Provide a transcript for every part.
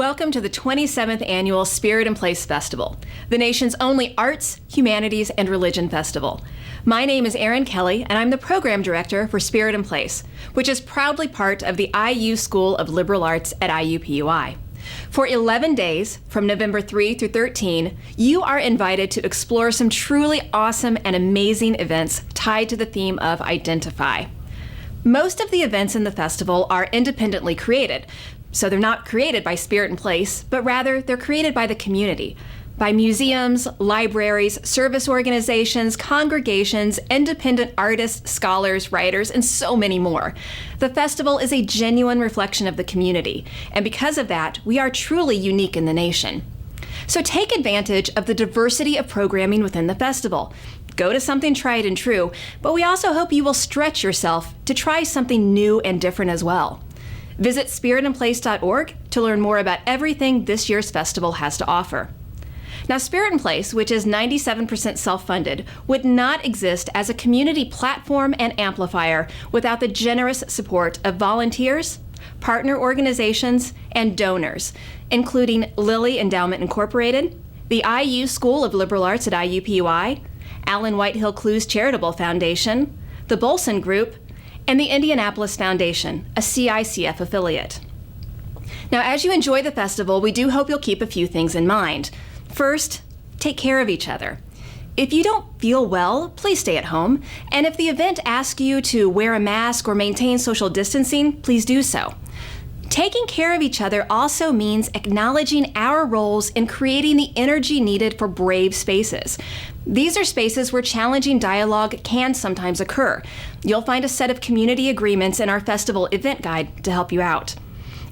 Welcome to the 27th Annual Spirit and Place Festival, the nation's only arts, humanities, and religion festival. My name is Erin Kelly, and I'm the Program Director for Spirit and Place, which is proudly part of the IU School of Liberal Arts at IUPUI. For 11 days, from November 3 through 13, you are invited to explore some truly awesome and amazing events tied to the theme of Identify. Most of the events in the festival are independently created, so they're not created by Spirit and Place, but rather they're created by the community, by museums, libraries, service organizations, congregations, independent artists, scholars, writers, and so many more. The festival is a genuine reflection of the community, and because of that, we are truly unique in the nation. So take advantage of the diversity of programming within the festival. Go to something tried and true, but we also hope you will stretch yourself to try something new and different as well. Visit spiritandplace.org to learn more about everything this year's festival has to offer. Now, Spirit and Place, which is 97% self-funded, would not exist as a community platform and amplifier without the generous support of volunteers, partner organizations, and donors, including Lilly Endowment Incorporated, the IU School of Liberal Arts at IUPUI, Allen Whitehill Clues Charitable Foundation, the Bolson Group, and the Indianapolis Foundation, a CICF affiliate. Now, as you enjoy the festival, we do hope you'll keep a few things in mind. First, take care of each other. If you don't feel well, please stay at home. And if the event asks you to wear a mask or maintain social distancing, please do so. Taking care of each other also means acknowledging our roles in creating the energy needed for brave spaces. These are spaces where challenging dialogue can sometimes occur. You'll find a set of community agreements in our festival event guide to help you out.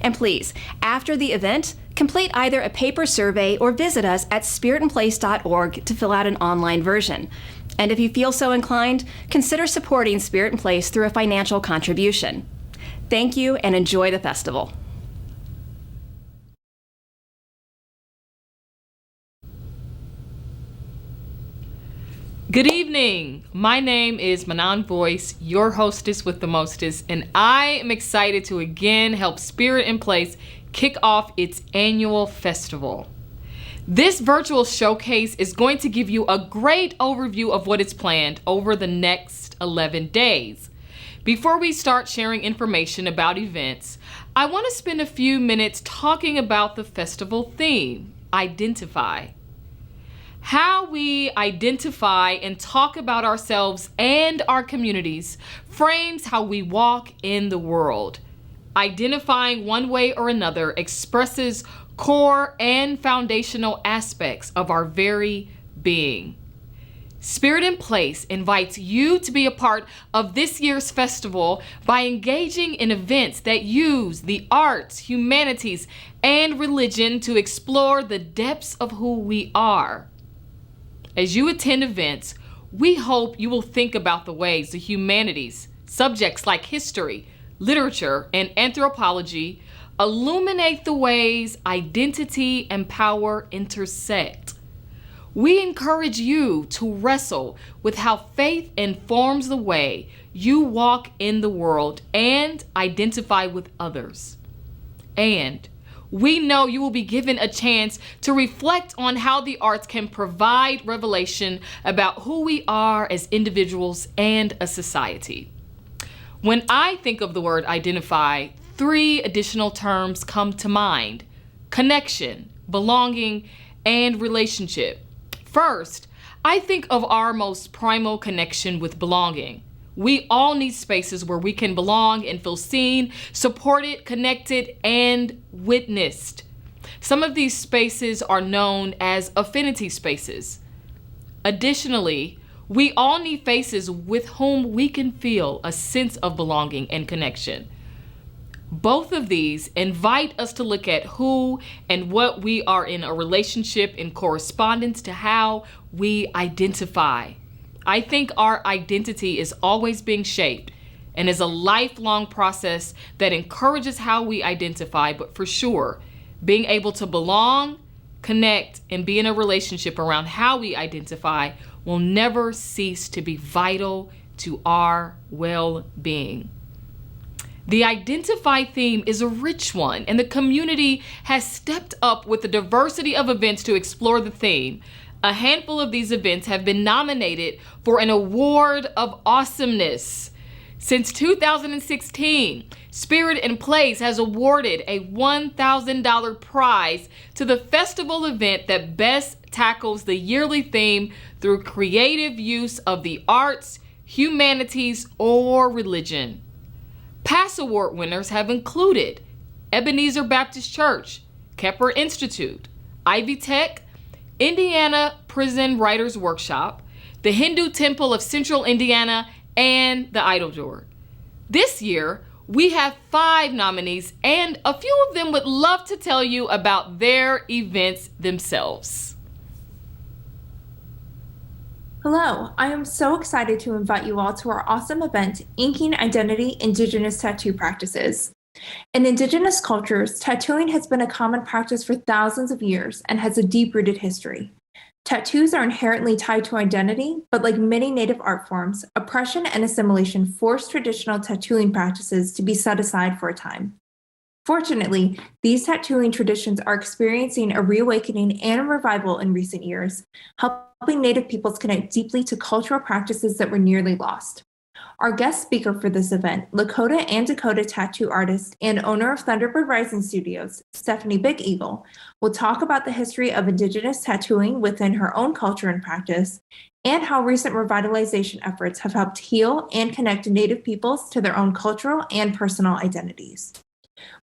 And please, after the event, complete either a paper survey or visit us at spiritandplace.org to fill out an online version. And if you feel so inclined, consider supporting Spirit and Place through a financial contribution. Thank you and enjoy the festival. Good evening. My name is Manon Voice, your hostess with the mostest, and I am excited to again help Spirit and Place kick off its annual festival. This virtual showcase is going to give you a great overview of what is planned over the next 11 days. Before we start sharing information about events, I want to spend a few minutes talking about the festival theme, Identify. How we identify and talk about ourselves and our communities frames how we walk in the world. Identifying one way or another expresses core and foundational aspects of our very being. Spirit and Place invites you to be a part of this year's festival by engaging in events that use the arts, humanities, and religion to explore the depths of who we are. As you attend events, we hope you will think about the ways the humanities, subjects like history, literature, and anthropology illuminate the ways identity and power intersect. We encourage you to wrestle with how faith informs the way you walk in the world and identify with others. And we know you will be given a chance to reflect on how the arts can provide revelation about who we are as individuals and a society. When I think of the word identify, 3 additional terms come to mind: connection, belonging, and relationship. First, I think of our most primal connection with belonging. We all need spaces where we can belong and feel seen, supported, connected, and witnessed. Some of these spaces are known as affinity spaces. Additionally, we all need faces with whom we can feel a sense of belonging and connection. Both of these invite us to look at who and what we are in a relationship in correspondence to how we identify. I think our identity is always being shaped and is a lifelong process that encourages how we identify, but for sure, being able to belong, connect, and be in a relationship around how we identify will never cease to be vital to our well-being. The identified theme is a rich one, and the community has stepped up with a diversity of events to explore the theme. A handful of these events have been nominated for an award of awesomeness. Since 2016, Spirit in Place has awarded a $1,000 prize to the festival event that best tackles the yearly theme through creative use of the arts, humanities, or religion. Past award winners have included Ebenezer Baptist Church, Kepler Institute, Ivy Tech, Indiana Prison Writers Workshop, the Hindu Temple of Central Indiana, and the Idol Door. This year, we have 5 nominees, and a few of them would love to tell you about their events themselves. Hello, I am so excited to invite you all to our awesome event, Inking Identity Indigenous Tattoo Practices. In Indigenous cultures, tattooing has been a common practice for thousands of years and has a deep-rooted history. Tattoos are inherently tied to identity, but like many Native art forms, oppression and assimilation forced traditional tattooing practices to be set aside for a time. Fortunately, these tattooing traditions are experiencing a reawakening and a revival in recent years, helping Native peoples connect deeply to cultural practices that were nearly lost. Our guest speaker for this event, Lakota and Dakota tattoo artist and owner of Thunderbird Rising Studios, Stephanie Big Eagle, will talk about the history of Indigenous tattooing within her own culture and practice, and how recent revitalization efforts have helped heal and connect Native peoples to their own cultural and personal identities.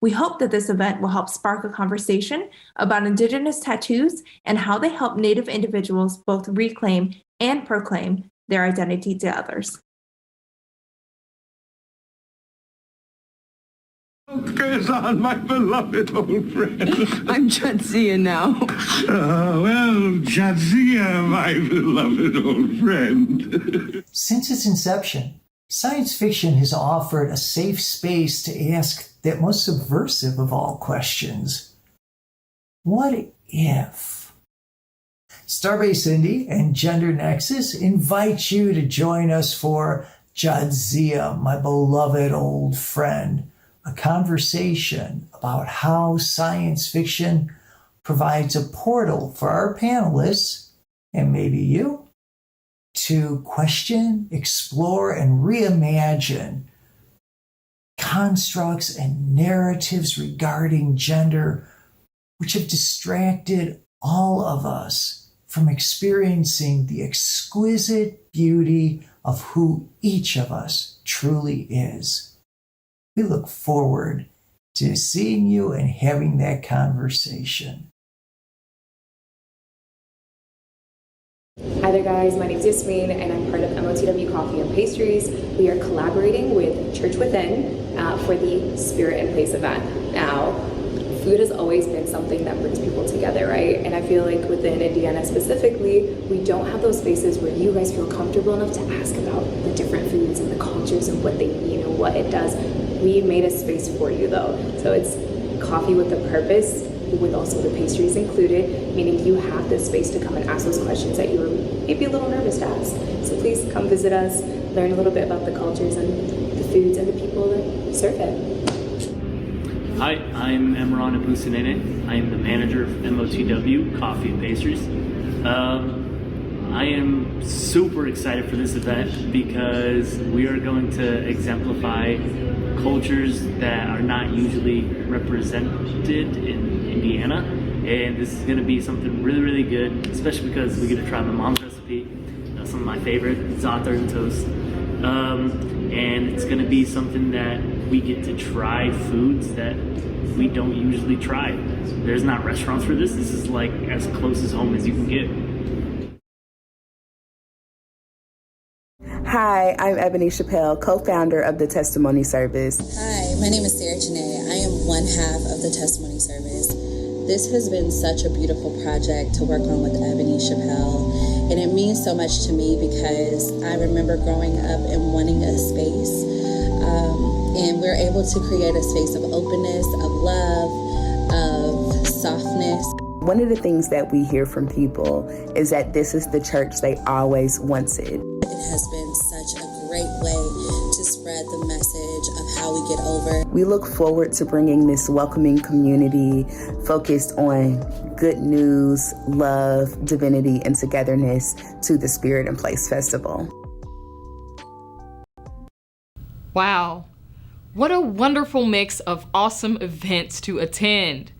We hope that this event will help spark a conversation about Indigenous tattoos and how they help Native individuals both reclaim and proclaim their identity to others. Goes on, my beloved old friend. I'm Jadzia now. Well, Jadzia, my beloved old friend. Since its inception, science fiction has offered a safe space to ask that most subversive of all questions. What if? Starbase Indie and Gender Nexus invite you to join us for Jadzia, my beloved old friend, a conversation about how science fiction provides a portal for our panelists, and maybe you, to question, explore, and reimagine constructs and narratives regarding gender which have distracted all of us from experiencing the exquisite beauty of who each of us truly is. We look forward to seeing you and having that conversation. Hi there guys, my name is Yasmin and I'm part of MOTW Coffee and Pastries. We are collaborating with Church Within for the Spirit in Place event. Now, food has always been something that brings people together, right? And I feel like within Indiana specifically, we don't have those spaces where you guys feel comfortable enough to ask about the different foods and the cultures and what they mean and what it does. We made a space for you though. So it's coffee with a purpose, with also the pastries included, meaning you have this space to come and ask those questions that you were maybe a little nervous to ask. So please come visit us, learn a little bit about the cultures and the foods and the people that serve it. Hi, I'm Emron Abusinene. I am the manager of MOTW Coffee and Pastries. I am super excited for this event because we are going to exemplify cultures that are not usually represented in Indiana, and this is going to be something really, really good, especially because we get to try my mom's recipe, some of my favorite za'atar and toast, and it's going to be something that we get to try foods that we don't usually try. There's not restaurants for this. This is like as close as home as you can get. Hi, I'm Ebony Chappelle, co-founder of the Testimony Service. Hi, my name is Sarah Janae. I am one half of the Testimony Service. This has been such a beautiful project to work on with Ebony Chappelle, and it means so much to me because I remember growing up and wanting a space, and we're able to create a space of openness, of love, of softness. One of the things that we hear from people is that this is the church they always wanted. It has been such a great way to spread the message of how we get over. We look forward to bringing this welcoming community focused on good news, love, divinity, and togetherness to the Spirit and Place Festival. Wow, what a wonderful mix of awesome events to attend.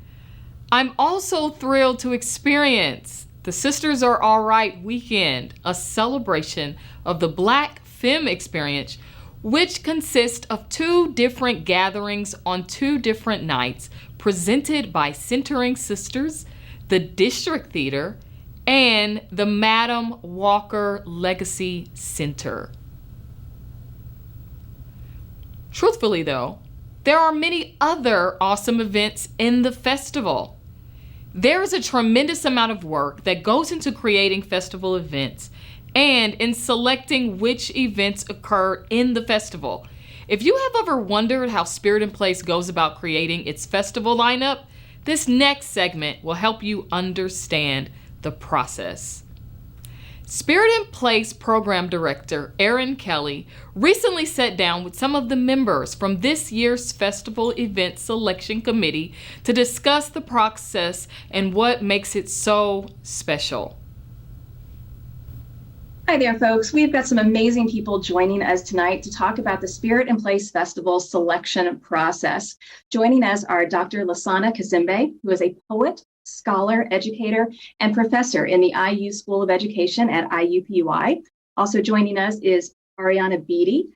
I'm also thrilled to experience the Sisters Are Alright weekend, a celebration of the Black Femme experience, which consists of 2 different gatherings on 2 different nights, presented by Centering Sisters, the District Theater, and the Madam Walker Legacy Center. Truthfully though, there are many other awesome events in the festival. There is a tremendous amount of work that goes into creating festival events and in selecting which events occur in the festival. If you have ever wondered how Spirit and Place goes about creating its festival lineup, this next segment will help you understand the process. Spirit and Place Program Director Erin Kelly recently sat down with some of the members from this year's Festival Event Selection Committee to discuss the process and what makes it so special. Hi there, folks. We've got some amazing people joining us tonight to talk about the Spirit and Place Festival selection process. Joining us are Dr. Lasana Kazembe, who is a poet, scholar, educator, and professor in the IU School of Education at IUPUI. Also joining us is Ariana Beatty.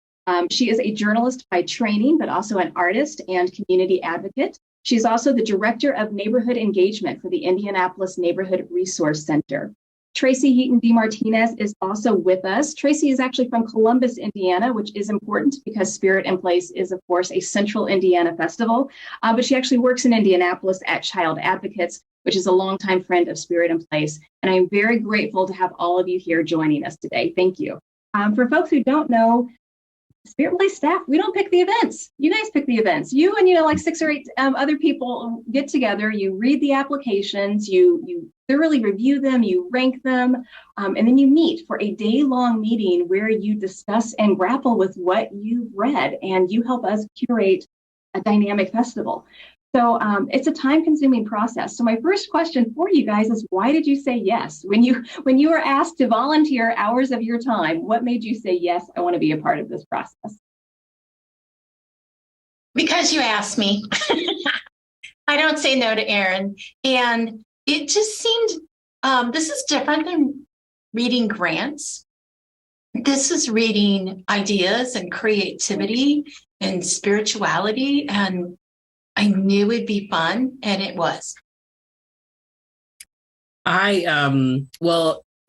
She is a journalist by training, but also an artist and community advocate. She's also the Director of Neighborhood Engagement for the Indianapolis Neighborhood Resource Center. Tracy Heaton DeMartinez is also with us. Tracy is actually from Columbus, Indiana, which is important because Spirit and Place is, of course, a Central Indiana festival, but she actually works in Indianapolis at Child Advocates, which is a longtime friend of Spirit and Place. And I'm very grateful to have all of you here joining us today. Thank you. For folks who don't know, Spirit and Place staff, we don't pick the events. You guys pick the events. You and, like 6 or 8 other people get together, you read the applications, you thoroughly review them, you rank them, and then you meet for a day-long meeting where you discuss and grapple with what you've read, and you help us curate a dynamic festival. So it's a time-consuming process. So my first question for you guys is, why did you say yes? When you were asked to volunteer hours of your time, what made you say, yes, I want to be a part of this process? Because you asked me. I don't say no to Erin. And it just seemed, this is different than reading grants. This is reading ideas and creativity and spirituality, and I knew it'd be fun, and it was.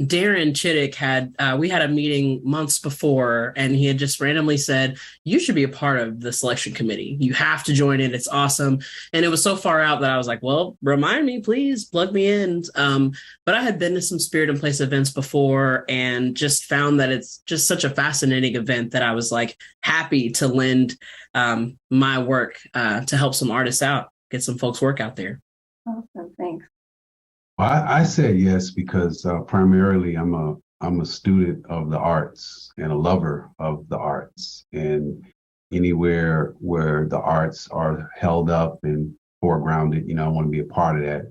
Darren Chittick we had a meeting months before, and he had just randomly said, you should be a part of the selection committee. You have to join it. It's awesome. And it was so far out that I was like, well, remind me, please plug me in. But I had been to some Spirit and Place events before and just found that it's just such a fascinating event that I was like happy to lend my work to help some artists out, get some folks' work out there. Awesome. Thanks. Well, I said yes because primarily I'm a student of the arts and a lover of the arts, and anywhere where the arts are held up and foregrounded, I want to be a part of that.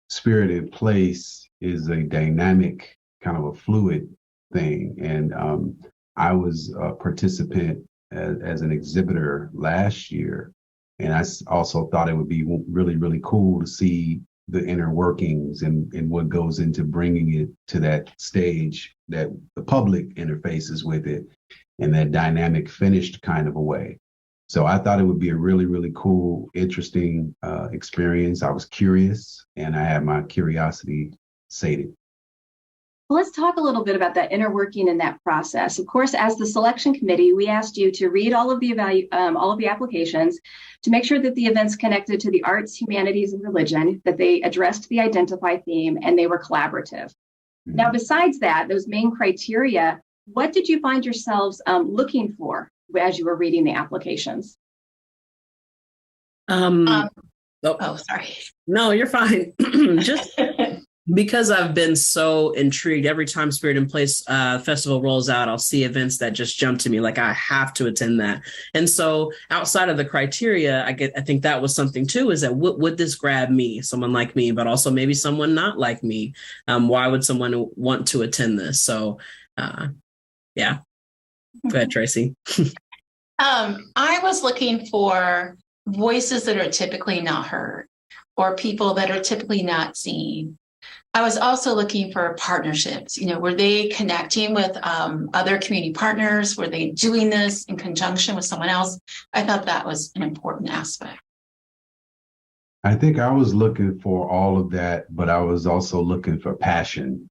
Spirit and Place is a dynamic, kind of a fluid thing, and I was a participant as an exhibitor last year, and I also thought it would be really, really cool to see the inner workings and what goes into bringing it to that stage that the public interfaces with it in that dynamic, finished kind of a way. So I thought it would be a really, really cool, interesting experience. I was curious, and I had my curiosity sated. Well, let's talk a little bit about that inner working in that process. Of course, as the selection committee, we asked you to read all of the applications to make sure that the events connected to the arts, humanities, and religion, that they addressed the identify theme, and they were collaborative. Mm-hmm. Now, besides that, those main criteria, what did you find yourselves looking for as you were reading the applications? Sorry. No, you're fine. because I've been so intrigued, every time Spirit in Place Festival rolls out, I'll see events that just jump to me, like I have to attend that. And so outside of the criteria, I think that was something too, is that would this grab me, someone like me, but also maybe someone not like me? Why would someone want to attend this? So yeah. Go ahead, Tracy. I was looking for voices that are typically not heard or people that are typically not seen. I was also looking for partnerships. Were they connecting with other community partners? Were they doing this in conjunction with someone else? I thought that was an important aspect. I think I was looking for all of that, but I was also looking for passion.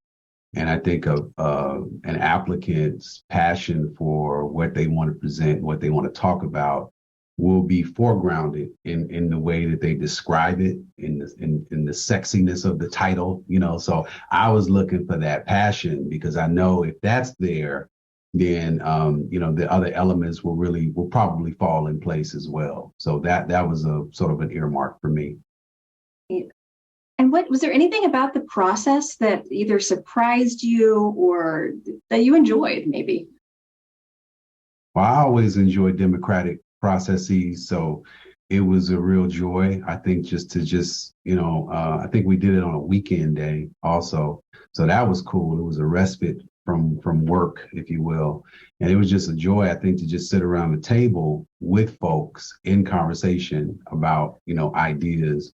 And I think of an applicant's passion for what they want to present, what they want to talk about, will be foregrounded in the way that they describe it, in the sexiness of the title, So I was looking for that passion, because I know if that's there, then the other elements will probably fall in place as well. So that was a sort of an earmark for me. And was there anything about the process that either surprised you or that you enjoyed, maybe? Well, I always enjoy democratic processes, so it was a real joy. I think I think we did it on a weekend day also, so that was cool. It was a respite from work, if you will, and it was just a joy, I think, to just sit around the table with folks in conversation about ideas.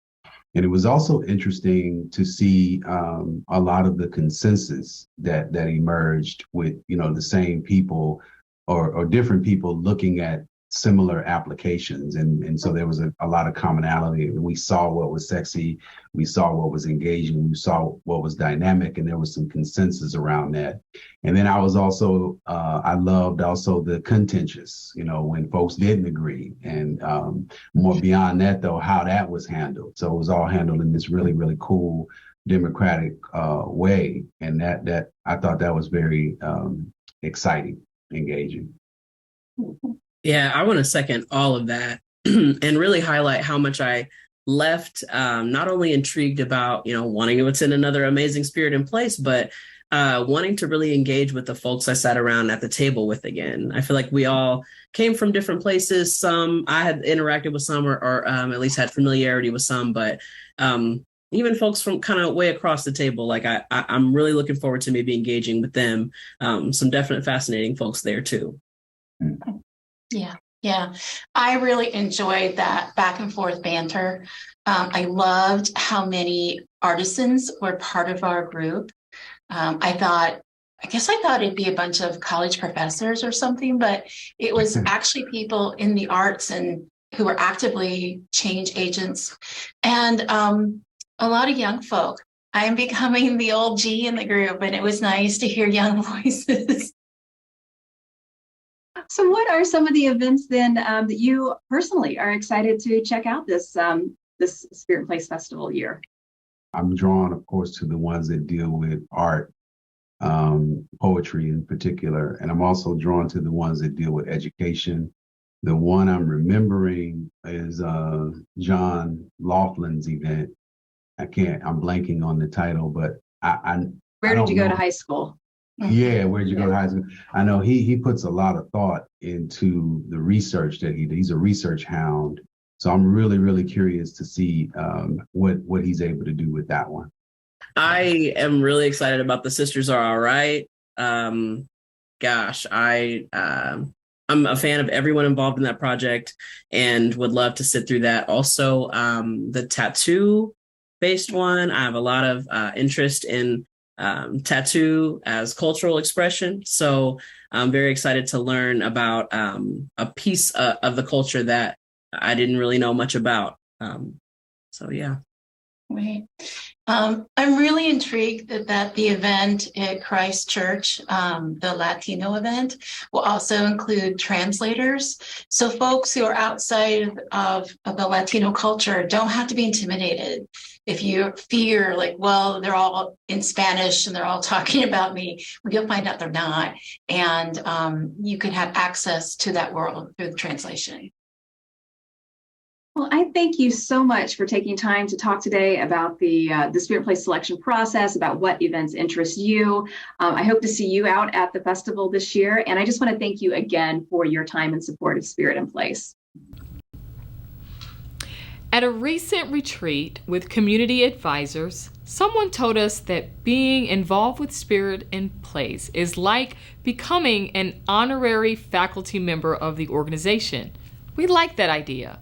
And it was also interesting to see a lot of the consensus that emerged with the same people or different people looking at similar applications. And so there was a lot of commonality. We saw what was sexy, we saw what was engaging, we saw what was dynamic, and there was some consensus around that. And then I was also, I loved also the contentious, when folks didn't agree, and more beyond that though, how that was handled. So it was all handled in this really, really cool democratic way. And that I thought that was very exciting, engaging. Yeah, I want to second all of that and really highlight how much I left not only intrigued about, wanting to attend another amazing Spirit in Place, but wanting to really engage with the folks I sat around at the table with again. I feel like we all came from different places. Some I had interacted with some or at least had familiarity with some, but even folks from kind of way across the table, like I'm really looking forward to maybe engaging with them. Some definite fascinating folks there too. Yeah. I really enjoyed that back and forth banter. I loved how many artisans were part of our group. I thought it'd be a bunch of college professors or something, but it was actually people in the arts and who were actively change agents, and a lot of young folk. I am becoming the old G in the group, and it was nice to hear young voices. So what are some of the events then that you personally are excited to check out this Spirit in Place Festival year? I'm drawn, of course, to the ones that deal with art, poetry in particular, and I'm also drawn to the ones that deal with education. The one I'm remembering is John Laughlin's event. I'm blanking on the title, but Where did you go to high school? Yeah, where'd you go to high school? I know he puts a lot of thought into the research that he's a research hound. So I'm really, really curious to see what he's able to do with that one. I am really excited about The Sisters Are All Right. I'm a fan of everyone involved in that project and would love to sit through that. Also, the tattoo-based one, I have a lot of interest in tattoo as cultural expression. So I'm very excited to learn about a piece of the culture that I didn't really know much about. So yeah. Right. I'm really intrigued that the event at Christ Church, the Latino event, will also include translators. So folks who are outside of the Latino culture don't have to be intimidated. If you fear, like, well, they're all in Spanish and they're all talking about me, you'll find out they're not. And you can have access to that world through the translation. Well, I thank you so much for taking time to talk today about the Spirit Place selection process, about what events interest you. I hope to see you out at the festival this year. And I just want to thank you again for your time and support of Spirit in Place. At a recent retreat with community advisors, someone told us that being involved with Spirit in Place is like becoming an honorary faculty member of the organization. We like that idea.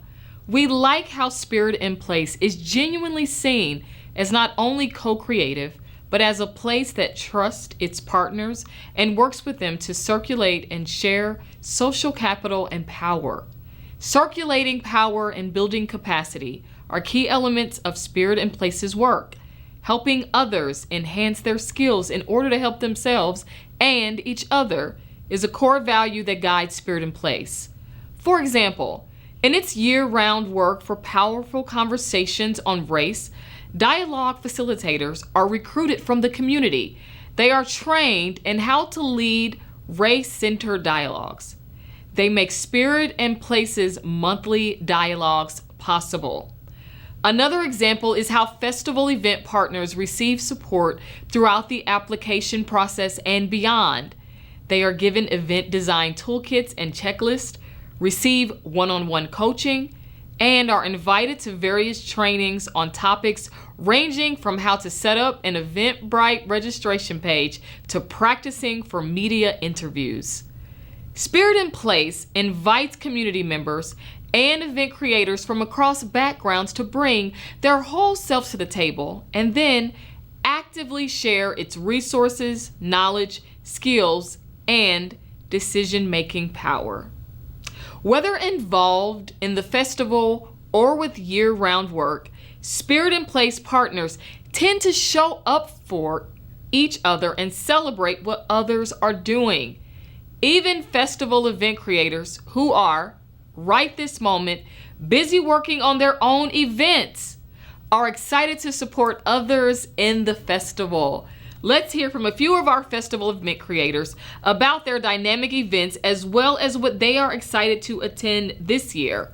We like how Spirit in Place is genuinely seen as not only co-creative, but as a place that trusts its partners and works with them to circulate and share social capital and power. Circulating power and building capacity are key elements of Spirit in Place's work. Helping others enhance their skills in order to help themselves and each other is a core value that guides Spirit in Place. For example, in its year-round work for powerful conversations on race, dialogue facilitators are recruited from the community. They are trained in how to lead race-centered dialogues. They make Spirit in Place's monthly dialogues possible. Another example is how festival event partners receive support throughout the application process and beyond. They are given event design toolkits and checklists, receive one-on-one coaching, and are invited to various trainings on topics ranging from how to set up an Eventbrite registration page to practicing for media interviews. Spirit in Place invites community members and event creators from across backgrounds to bring their whole selves to the table and then actively share its resources, knowledge, skills, and decision-making power. Whether involved in the festival or with year-round work, Spirit in Place partners tend to show up for each other and celebrate what others are doing. Even festival event creators who are, right this moment, busy working on their own events are excited to support others in the festival. Let's hear from a few of our festival event creators about their dynamic events as well as what they are excited to attend this year.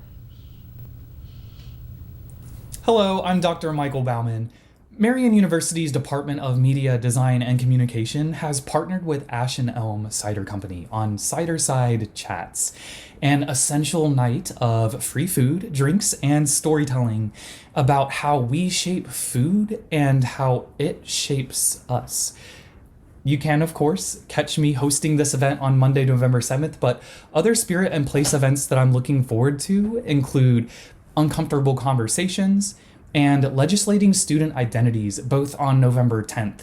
Hello, I'm Dr. Michael Bauman. Marian University's Department of Media, Design, and Communication has partnered with Ash and Elm Cider Company on Ciderside Chats, an essential night of free food, drinks, and storytelling about how we shape food and how it shapes us. You can, of course, catch me hosting this event on Monday, November 7th, but other Spirit and Place events that I'm looking forward to include Uncomfortable Conversations and Legislating Student Identities, both on November 10th.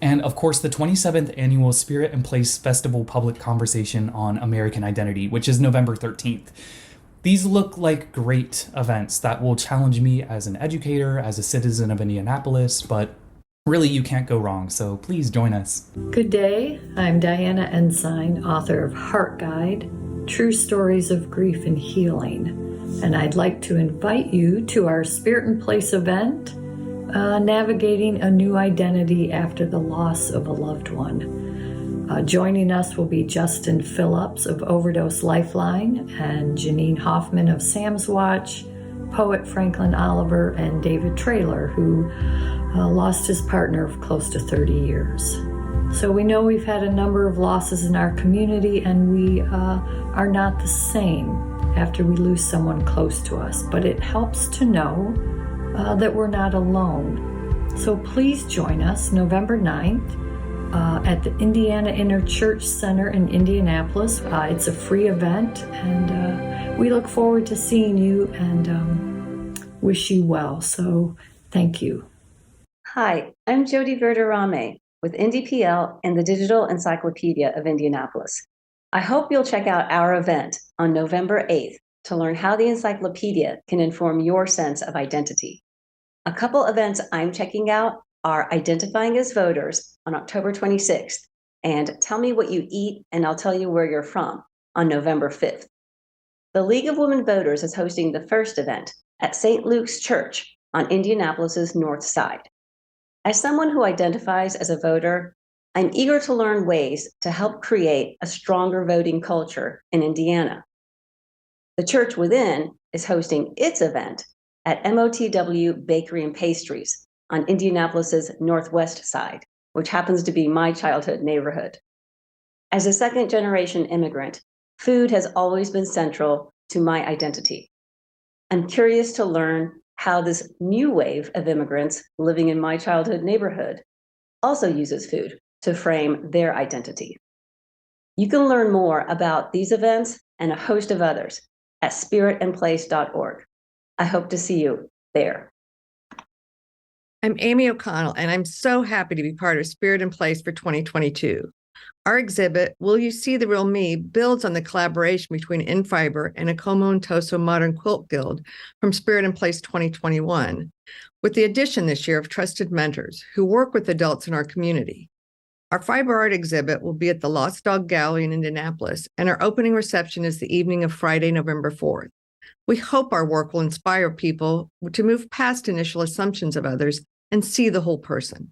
And of course, the 27th Annual Spirit and Place Festival Public Conversation on American Identity, which is November 13th. These look like great events that will challenge me as an educator, as a citizen of Indianapolis, but really you can't go wrong, so please join us. Good day, I'm Diana Ensign, author of Heart Guide, True Stories of Grief and Healing. And I'd like to invite you to our Spirit in Place event, Navigating a New Identity After the Loss of a Loved One. Joining us will be Justin Phillips of Overdose Lifeline and Janine Hoffman of Sam's Watch, poet Franklin Oliver, and David Traylor, who lost his partner of close to 30 years. So we know we've had a number of losses in our community, and we are not the same after we lose someone close to us, but it helps to know that we're not alone. So please join us November 9th at the Indiana Inner Church Center in Indianapolis. It's a free event, and we look forward to seeing you and wish you well. So thank you. Hi, I'm Jody Verderame with IndiePL and the Digital Encyclopedia of Indianapolis. I hope you'll check out our event on November 8th to learn how the encyclopedia can inform your sense of identity. A couple events I'm checking out are Identifying as Voters on October 26th and Tell Me What You Eat and I'll Tell You Where You're From on November 5th. The League of Women Voters is hosting the first event at St. Luke's Church on Indianapolis's North Side. As someone who identifies as a voter, I'm eager to learn ways to help create a stronger voting culture in Indiana. The church within is hosting its event at MOTW Bakery and Pastries on Indianapolis's northwest side, which happens to be my childhood neighborhood. As a second-generation immigrant, food has always been central to my identity. I'm curious to learn how this new wave of immigrants living in my childhood neighborhood also uses food to frame their identity. You can learn more about these events and a host of others at spiritandplace.org. I hope to see you there. I'm Amy O'Connell, and I'm so happy to be part of Spirit and Place for 2022. Our exhibit, Will You See the Real Me, builds on the collaboration between InFiber and Acomo and Toso Modern Quilt Guild from Spirit and Place 2021, with the addition this year of trusted mentors who work with adults in our community. Our fiber art exhibit will be at the Lost Dog Gallery in Indianapolis, and our opening reception is the evening of Friday, November 4th. We hope our work will inspire people to move past initial assumptions of others and see the whole person.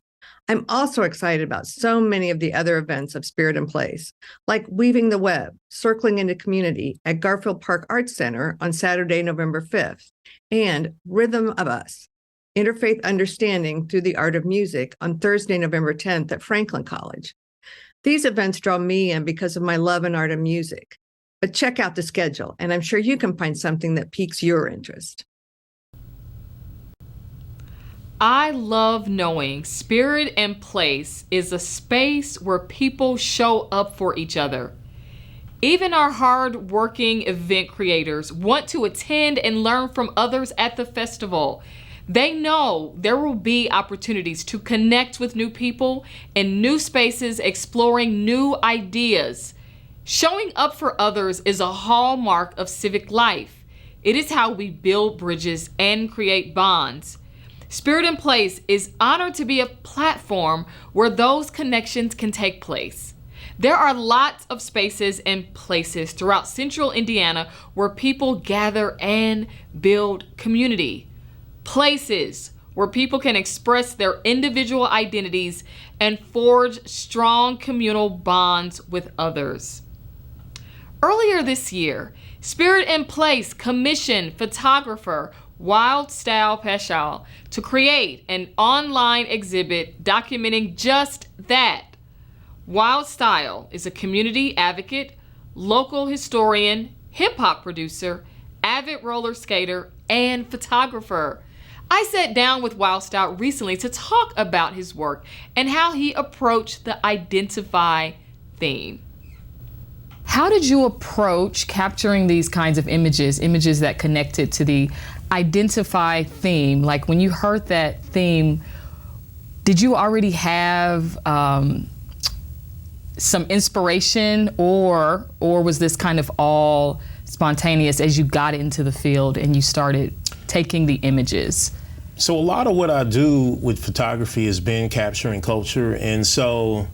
I'm also excited about so many of the other events of Spirit and Place, like Weaving the Web, Circling into Community at Garfield Park Arts Center on Saturday, November 5th, and Rhythm of Us, Interfaith Understanding Through the Art of Music on Thursday, November 10th at Franklin College. These events draw me in because of my love and art of music. But check out the schedule, and I'm sure you can find something that piques your interest. I love knowing Spirit and Place is a space where people show up for each other. Even our hard-working event creators want to attend and learn from others at the festival. They know there will be opportunities to connect with new people in new spaces, exploring new ideas. Showing up for others is a hallmark of civic life. It is how we build bridges and create bonds. Spirit and Place is honored to be a platform where those connections can take place. There are lots of spaces and places throughout central Indiana where people gather and build community. Places where people can express their individual identities and forge strong communal bonds with others. Earlier this year, Spirit and Place commissioned photographer Wildstyle Paschall to create an online exhibit documenting just that. Wildstyle is a community advocate, local historian, hip-hop producer, avid roller skater, and photographer. I sat down with Wildstyle recently to talk about his work and how he approached the Identify theme. How did you approach capturing these kinds of images that connected to the Identify theme? Like when you heard that theme, did you already have some inspiration, or was this kind of all spontaneous as you got into the field and you started taking the images? So a lot of what I do with photography has been capturing culture, and so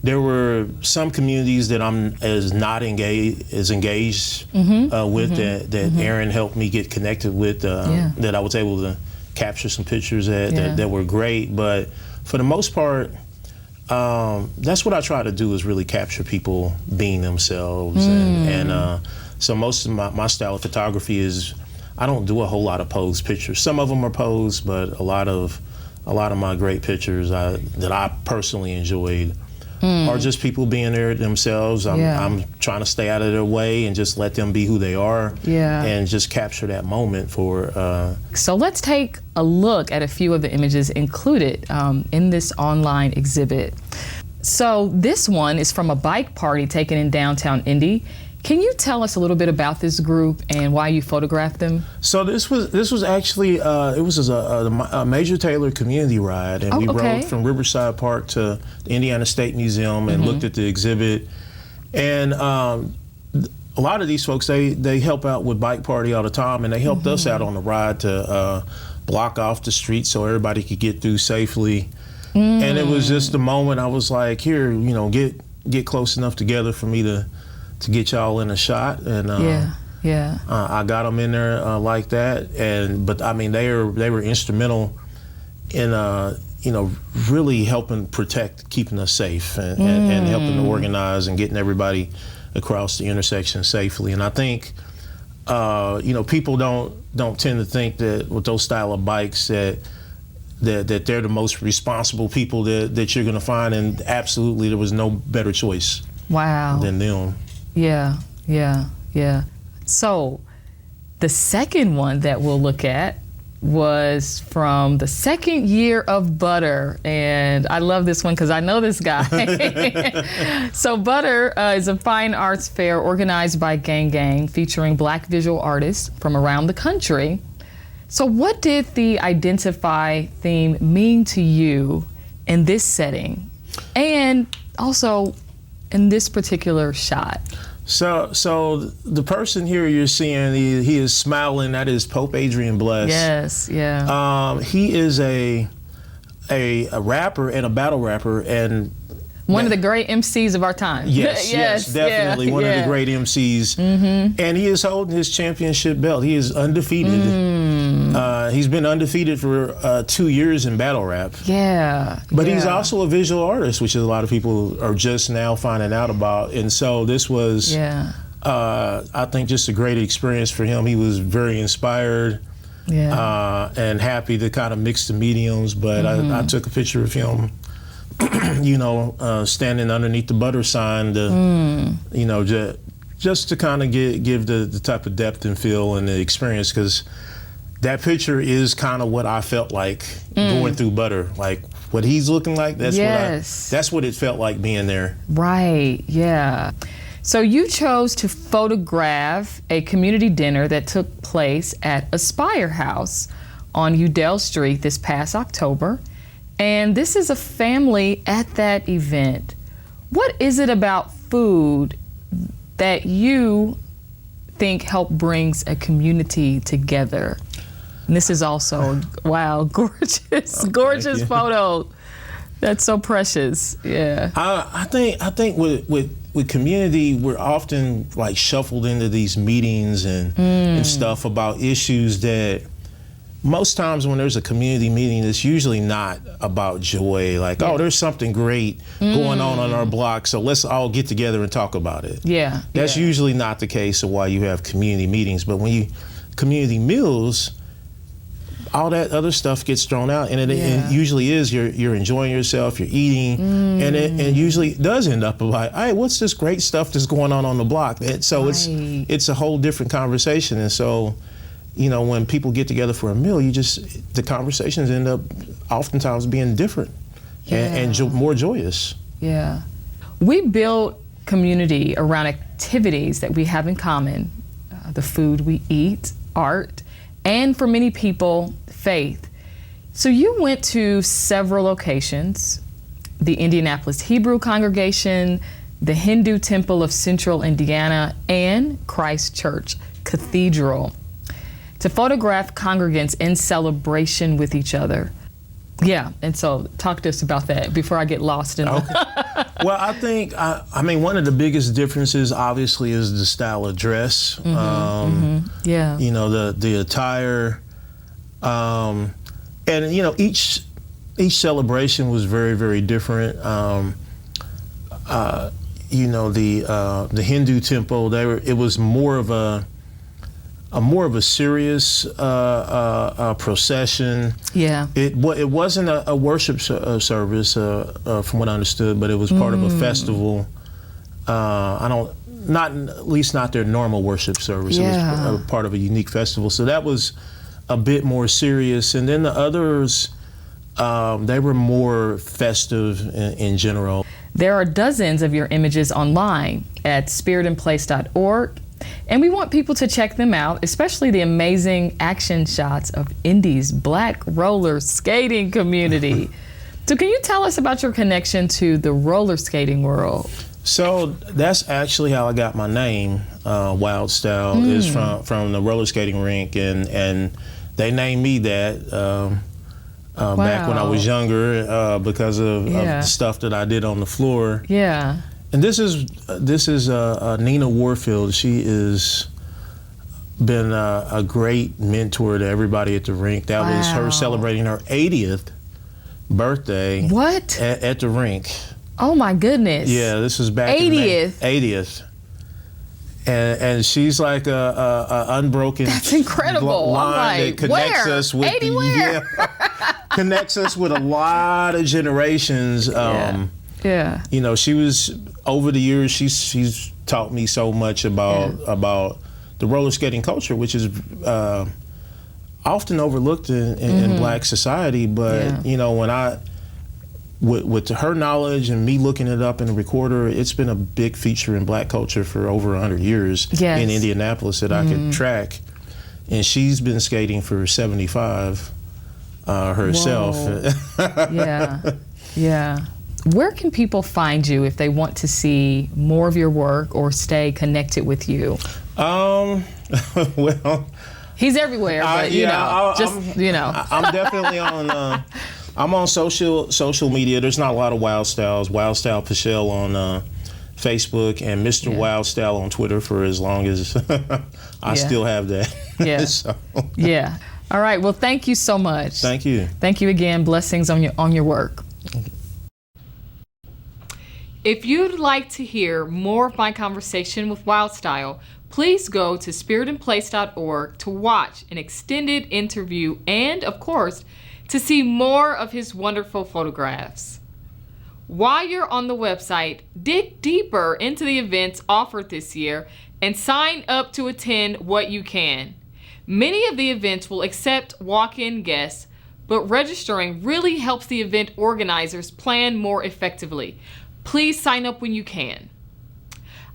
there were some communities that I'm not engaged with that Aaron helped me get connected with, that I was able to capture some pictures that were great. But for the most part, that's what I try to do, is really capture people being themselves. And so most of my style of photography is, I don't do a whole lot of posed pictures. Some of them are posed, but a lot of my great pictures that I personally enjoyed are just people being there themselves. I'm trying to stay out of their way and just let them be who they are, and just capture that moment for. So let's take a look at a few of the images included in this online exhibit. So this one is from a bike party taken in downtown Indy. Can you tell us a little bit about this group and why you photographed them? So this was actually it was a Major Taylor community ride, and we rode from Riverside Park to the Indiana State Museum and looked at the exhibit. And a lot of these folks, they help out with Bike Party all the time, and they helped us out on the ride to block off the street so everybody could get through safely. And it was just the moment I was like, here, get close enough together for me to get y'all in a shot, and I got them in there like that. But I mean, they were instrumental in really helping protect, keeping us safe, and helping to organize and getting everybody across the intersection safely. And I think people don't tend to think that with those style of bikes that they're the most responsible people that you're going to find, and absolutely there was no better choice than them. Yeah. So the second one that we'll look at was from the second year of Butter, and I love this one because I know this guy. So Butter is a fine arts fair organized by Gang Gang, featuring Black visual artists from around the country. So what did the Identify theme mean to you in this setting, and also in this particular shot? So the person here you're seeing, he is smiling. That is Pope Adrian Bless. Yes, yeah. He is a rapper and a battle rapper, and one of the great MCs of our time. Yes, definitely one of the great MCs. And he is holding his championship belt. He is undefeated. He's been undefeated for 2 years in battle rap. But he's also a visual artist, which a lot of people are just now finding out about. And so this was, I think, just a great experience for him. He was very inspired and happy to kind of mix the mediums. But I took a picture of him, standing underneath the Butter sign to, just to kind of give the type of depth and feel and the experience, because that picture is kind of what I felt like going through Butter. Like what he's looking like, that's what it felt like being there. Right, yeah. So you chose to photograph a community dinner that took place at Aspire House on Udell Street this past October. And this is a family at that event. What is it about food that you think help brings a community together? And this is also, gorgeous photo. That's so precious. Yeah. I think with community, we're often like shuffled into these meetings and stuff about issues that most times when there's a community meeting, it's usually not about joy. Like, oh, there's something great going on our block, so let's all get together and talk about it. That's usually not the case of why you have community meetings. But when you community meals, all that other stuff gets thrown out, and it usually is you're enjoying yourself, you're eating, and it usually does end up like, hey, what's this great stuff that's going on the block? And so it's a whole different conversation. And so, when people get together for a meal, the conversations end up oftentimes being different and more joyous. Yeah. We build community around activities that we have in common, the food we eat, art, and for many people, faith. So you went to several locations: the Indianapolis Hebrew Congregation, the Hindu Temple of Central Indiana, and Christ Church Cathedral, to photograph congregants in celebration with each other. Yeah, and so talk to us about that before I get lost in Well, I think, one of the biggest differences obviously is the style of dress. Yeah. The attire. And, each celebration was very, very different. The Hindu temple, it was more of a serious procession. Yeah. It wasn't a worship service, from what I understood, but it was part of a festival. At least not their normal worship service. Yeah. It was part of a unique festival. So that was a bit more serious. And then the others, they were more festive in general. There are dozens of your images online at spiritandplace.org. And we want people to check them out, especially the amazing action shots of Indy's Black roller skating community. So can you tell us about your connection to the roller skating world? So that's actually how I got my name, Wildstyle, is from the roller skating rink, and they named me that back when I was younger because of the stuff that I did on the floor. Yeah. And this is Nina Warfield. She is been a great mentor to everybody at the rink. That was her celebrating her 80th birthday. What? At the rink. Oh my goodness. Yeah, this was back 80th. in 80th. And she's like a unbroken That's incredible. line Like, that connects where? us with 80 where? connects us with a lot of generations. Yeah. You know, she was over the years. She's taught me so much about the roller skating culture, which is often overlooked in Black society. But you know, when with her knowledge and me looking it up in a recorder, it's been a big feature in Black culture for over 100 years in Indianapolis that I could track. And she's been skating for 75 herself. Yeah. Where can people find you if they want to see more of your work or stay connected with you? Well, he's everywhere, but I'm definitely on. I'm on social media. There's not a lot of Wildstyles. Wildstyle Paschall on Facebook and Mr. Wildstyle on Twitter for as long as I still have that. Yeah. All right. Well, thank you so much. Thank you. Thank you again. Blessings on your work. If you'd like to hear more of my conversation with Wildstyle, please go to spiritandplace.org to watch an extended interview and, of course, to see more of his wonderful photographs. While you're on the website, dig deeper into the events offered this year and sign up to attend what you can. Many of the events will accept walk-in guests, but registering really helps the event organizers plan more effectively. Please sign up when you can.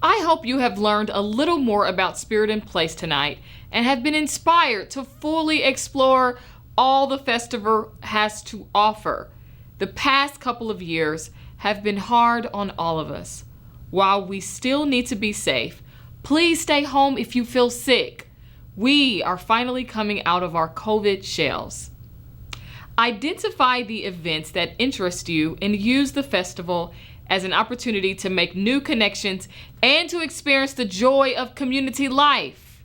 I hope you have learned a little more about Spirit in Place tonight and have been inspired to fully explore all the festival has to offer. The past couple of years have been hard on all of us. While we still need to be safe, please stay home if you feel sick. We are finally coming out of our COVID shells. Identify the events that interest you and use the festival as an opportunity to make new connections and to experience the joy of community life.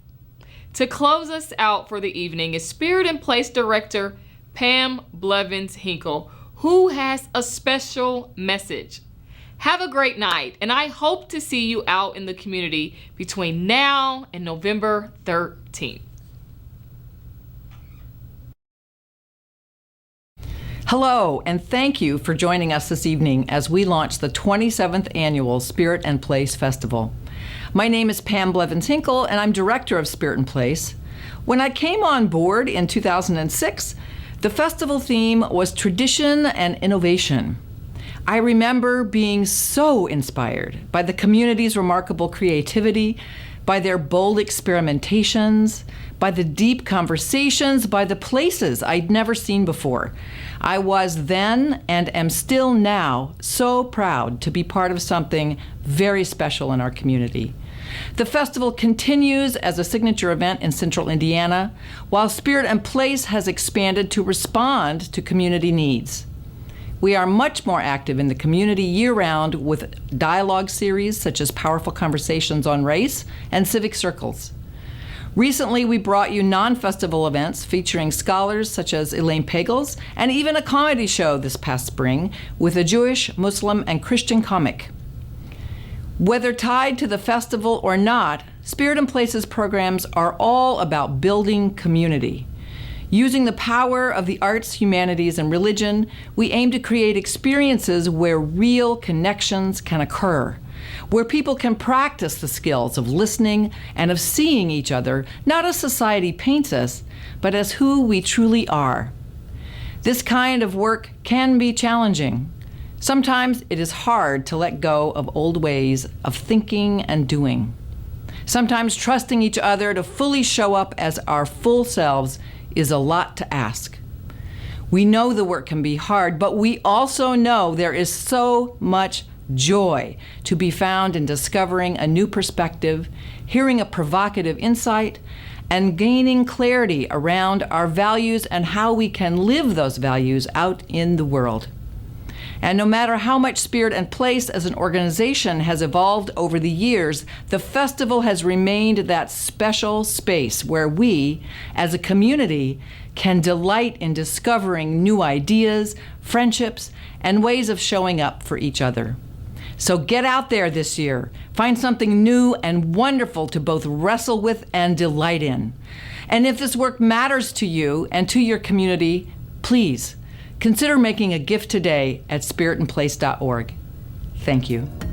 To close us out for the evening is Spirit in Place Director Pam Blevins-Hinkle, who has a special message. Have a great night, and I hope to see you out in the community between now and November 13th. Hello, and thank you for joining us this evening as we launch the 27th Annual Spirit and Place Festival. My name is Pam Blevins-Hinkle, and I'm Director of Spirit and Place. When I came on board in 2006, the festival theme was tradition and innovation. I remember being so inspired by the community's remarkable creativity, by their bold experimentations, by the deep conversations, by the places I'd never seen before. I was then and am still now so proud to be part of something very special in our community. The festival continues as a signature event in Central Indiana, while Spirit and Place has expanded to respond to community needs. We are much more active in the community year-round with dialogue series such as Powerful Conversations on Race and Civic Circles. Recently, we brought you non-festival events featuring scholars such as Elaine Pagels, and even a comedy show this past spring with a Jewish, Muslim, and Christian comic. Whether tied to the festival or not, Spirit and Place's programs are all about building community. Using the power of the arts, humanities, and religion, we aim to create experiences where real connections can occur, where people can practice the skills of listening and of seeing each other, not as society paints us, but as who we truly are. This kind of work can be challenging. Sometimes it is hard to let go of old ways of thinking and doing. Sometimes trusting each other to fully show up as our full selves is a lot to ask. We know the work can be hard, but we also know there is so much joy to be found in discovering a new perspective, hearing a provocative insight, and gaining clarity around our values and how we can live those values out in the world. And no matter how much Spirit and Place as an organization has evolved over the years, the festival has remained that special space where we, as a community, can delight in discovering new ideas, friendships, and ways of showing up for each other. So get out there this year. Find something new and wonderful to both wrestle with and delight in. And if this work matters to you and to your community, please consider making a gift today at spiritandplace.org. Thank you.